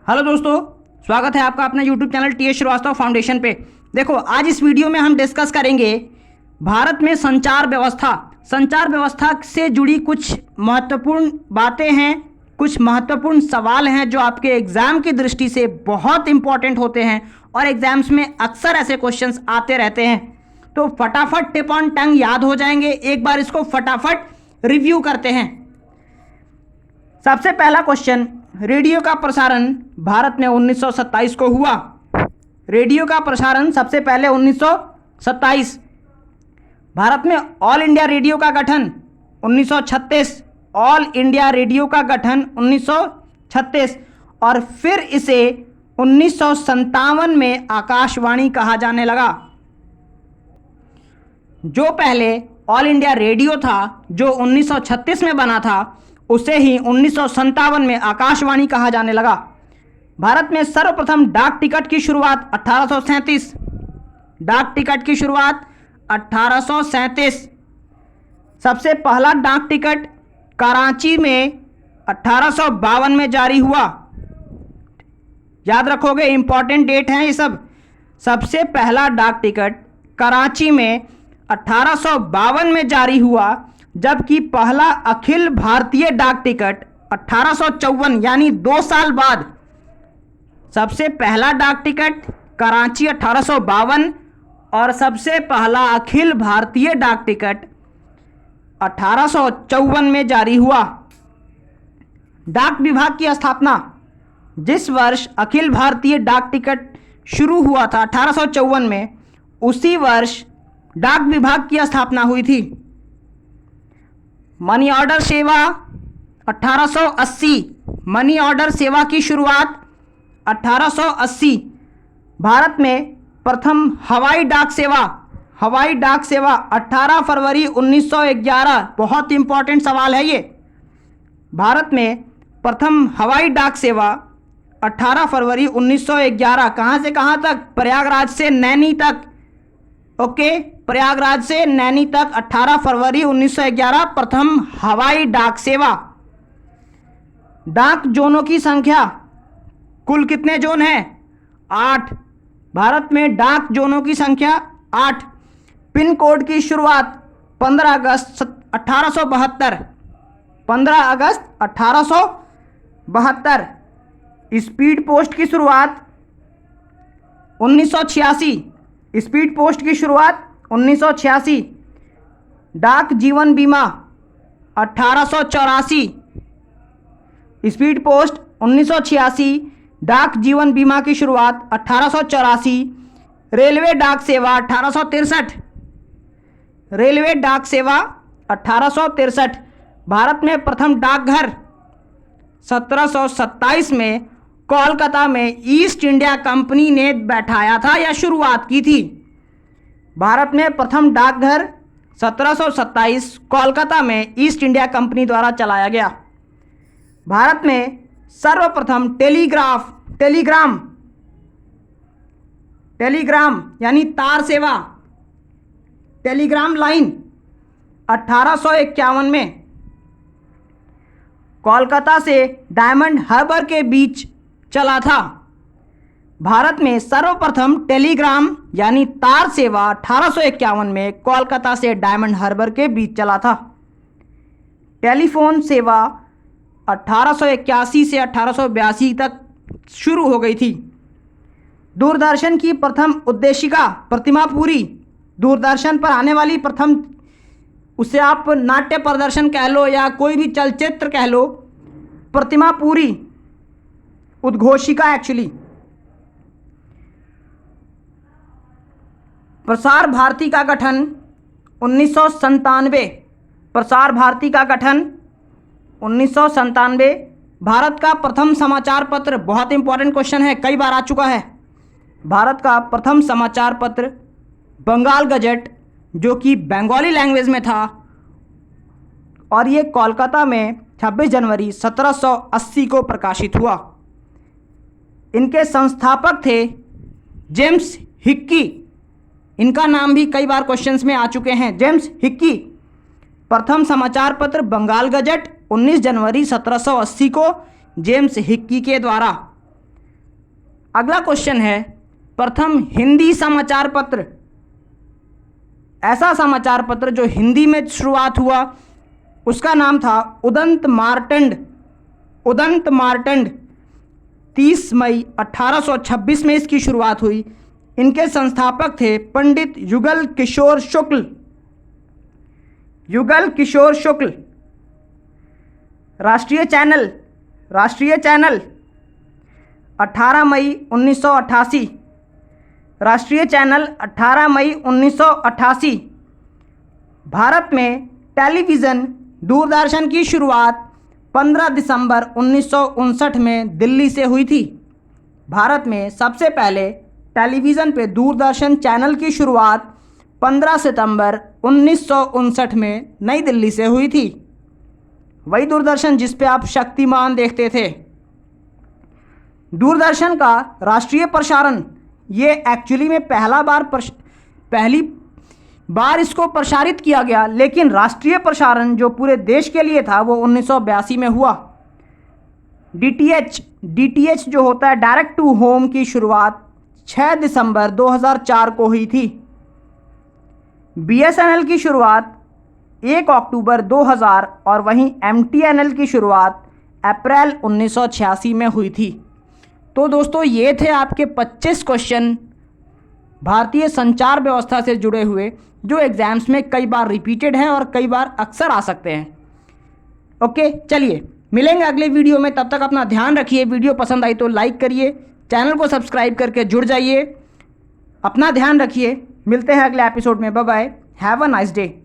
Hello दोस्तों, स्वागत है आपका अपने YouTube channel T S Shrivastava Foundation पे। देखो, आज इस वीडियो में हम डिस्कस करेंगे भारत में संचार व्यवस्था से जुड़ी कुछ महत्वपूर्ण बातें हैं, कुछ महत्वपूर्ण सवाल हैं जो आपके एग्ज़ाम की दृष्टि से बहुत इंपॉर्टेंट होते हैं और एग्ज़ाम्स में अक्सर ऐसे क्वेश्चंस आते रहते हैं। तो फटाफट टिप ऑन टंग याद हो जाएंगे, एक बार इसको फटाफट रिव्यू करते हैं। सबसे पहला क्वेश्चन, रेडियो का प्रसारण भारत में 1927 को हुआ। रेडियो का प्रसारण सबसे पहले 1927। भारत में ऑल इंडिया रेडियो का गठन 1936। ऑल इंडिया रेडियो का गठन 1936 और फिर इसे 1957 में आकाशवाणी कहा जाने लगा। जो पहले ऑल इंडिया रेडियो था, जो 1936 में बना था, उसे ही 1957 में आकाशवाणी कहा जाने लगा। भारत में सर्वप्रथम डाक टिकट की शुरुआत 1837। डाक टिकट की शुरुआत 1837। सबसे पहला डाक टिकट कराची में 1852 में जारी हुआ। याद रखोगे, इंपॉर्टेंट डेट हैं ये सब। सबसे पहला डाक टिकट कराची में 1852 में जारी हुआ, जबकि पहला अखिल भारतीय डाक टिकट 1854 यानी 2 साल बाद। सबसे पहला डाक टिकट कराची 1852 और सबसे पहला अखिल भारतीय डाक टिकट 1854 में जारी हुआ। डाक विभाग की स्थापना, जिस वर्ष अखिल भारतीय डाक टिकट शुरू हुआ था 1854 में, उसी वर्ष डाक विभाग की स्थापना हुई थी। मनी ऑर्डर सेवा 1880। मनी ऑर्डर सेवा की शुरुआत 1880। भारत में प्रथम हवाई डाक सेवा 18 फरवरी 1911। बहुत इंपॉर्टेंट सवाल है ये। भारत में प्रथम हवाई डाक सेवा 18 फरवरी 1911। कहाँ से कहाँ तक? प्रयागराज से नैनी तक। ओके, प्रयागराज से नैनी तक 18 फरवरी 1911 प्रथम हवाई डाक सेवा। डाक जोनों की संख्या, कुल कितने जोन हैं? 8। भारत में डाक जोनों की संख्या 8। पिन कोड की शुरुआत 15 अगस्त 1872। 15 अगस्त 1872। स्पीड पोस्ट की शुरुआत 1986। स्पीड पोस्ट की शुरुआत 1986। डाक जीवन बीमा 1884। Speed post 1986। डाक जीवन बीमा की शुरुआत 1884। रेलवे डाक सेवा 1863। रेलवे डाक सेवा 1863। भारत में प्रथम डाकघर 1727 में कोलकाता में ईस्ट इंडिया कंपनी ने बैठाया था या शुरुआत की थी। भारत में प्रथम डाकघर 1727 कोलकाता में ईस्ट इंडिया कंपनी द्वारा चलाया गया। भारत में सर्वप्रथम टेलीग्राम यानी तार सेवा, टेलीग्राम लाइन 1851 में कोलकाता से डायमंड हार्बर के बीच चला था। भारत में सर्वप्रथम टेलीग्राम यानी तार सेवा 1851 में कोलकाता से डायमंड हार्बर के बीच चला था। टेलीफोन सेवा 1881 से 1882 तक शुरू हो गई थी। दूरदर्शन की प्रथम उद्देशिका प्रतिमापुरी, दूरदर्शन पर आने वाली प्रथम, उसे आप नाट्य प्रदर्शन कह लो या कोई भी चलचित्र कह लो, प्रतिमापुरी उद्घोषिका एक्चुअली। प्रसार भारती का गठन 1997। प्रसार भारती का गठन 1997। भारत का प्रथम समाचार पत्र, बहुत इंपॉर्टेंट क्वेश्चन है, कई बार आ चुका है। भारत का प्रथम समाचार पत्र बंगाल गजट, जो कि बंगाली लैंग्वेज में था, और ये कोलकाता में 26 जनवरी 1780 को प्रकाशित हुआ। इनके संस्थापक थे जेम्स हिक्की। इनका नाम भी कई बार क्वेश्चंस में आ चुके हैं, जेम्स हिक्की। प्रथम समाचार पत्र बंगाल गजट 19 जनवरी 1780 को जेम्स हिक्की के द्वारा। अगला क्वेश्चन है, प्रथम हिंदी समाचार पत्र, ऐसा समाचार पत्र जो हिंदी में शुरुआत हुआ उसका नाम था उदंत मार्तंड। उदंत मार्तंड 30 मई 1826 में इसकी शुरुआत हुई। इनके संस्थापक थे पंडित युगल किशोर शुक्ल। युगल किशोर शुक्ल। राष्ट्रीय चैनल 18 मई 1988। राष्ट्रीय चैनल 18 मई 1988। भारत में टेलीविज़न दूरदर्शन की शुरुआत 15 दिसंबर 1959 में दिल्ली से हुई थी। भारत में सबसे पहले टेलीविज़न पे दूरदर्शन चैनल की शुरुआत 15 सितंबर 1959 में नई दिल्ली से हुई थी। वही दूरदर्शन जिस पे आप शक्तिमान देखते थे। दूरदर्शन का राष्ट्रीय प्रसारण, ये एक्चुअली में पहली बार इसको प्रसारित किया गया, लेकिन राष्ट्रीय प्रसारण जो पूरे देश के लिए था वो 1982 में हुआ। डीटीएच जो होता है डायरेक्ट टू होम की शुरुआत 6 दिसंबर 2004 को हुई थी। बीएसएनएल की शुरुआत 1 अक्टूबर 2000 और वहीं एमटीएनएल की शुरुआत अप्रैल 1986 में हुई थी। तो दोस्तों ये थे आपके 25 क्वेश्चन भारतीय संचार व्यवस्था से जुड़े हुए, जो एग्जाम्स में कई बार रिपीटेड हैं और कई बार अक्सर आ सकते हैं। ओके, चलिए मिलेंगे अगले वीडियो में। तब तक अपना ध्यान रखिए। वीडियो पसंद आई तो लाइक करिए, चैनल को सब्सक्राइब करके जुड़ जाइए। अपना ध्यान रखिए। मिलते हैं अगले एपिसोड में। Bye bye. Have a nice day.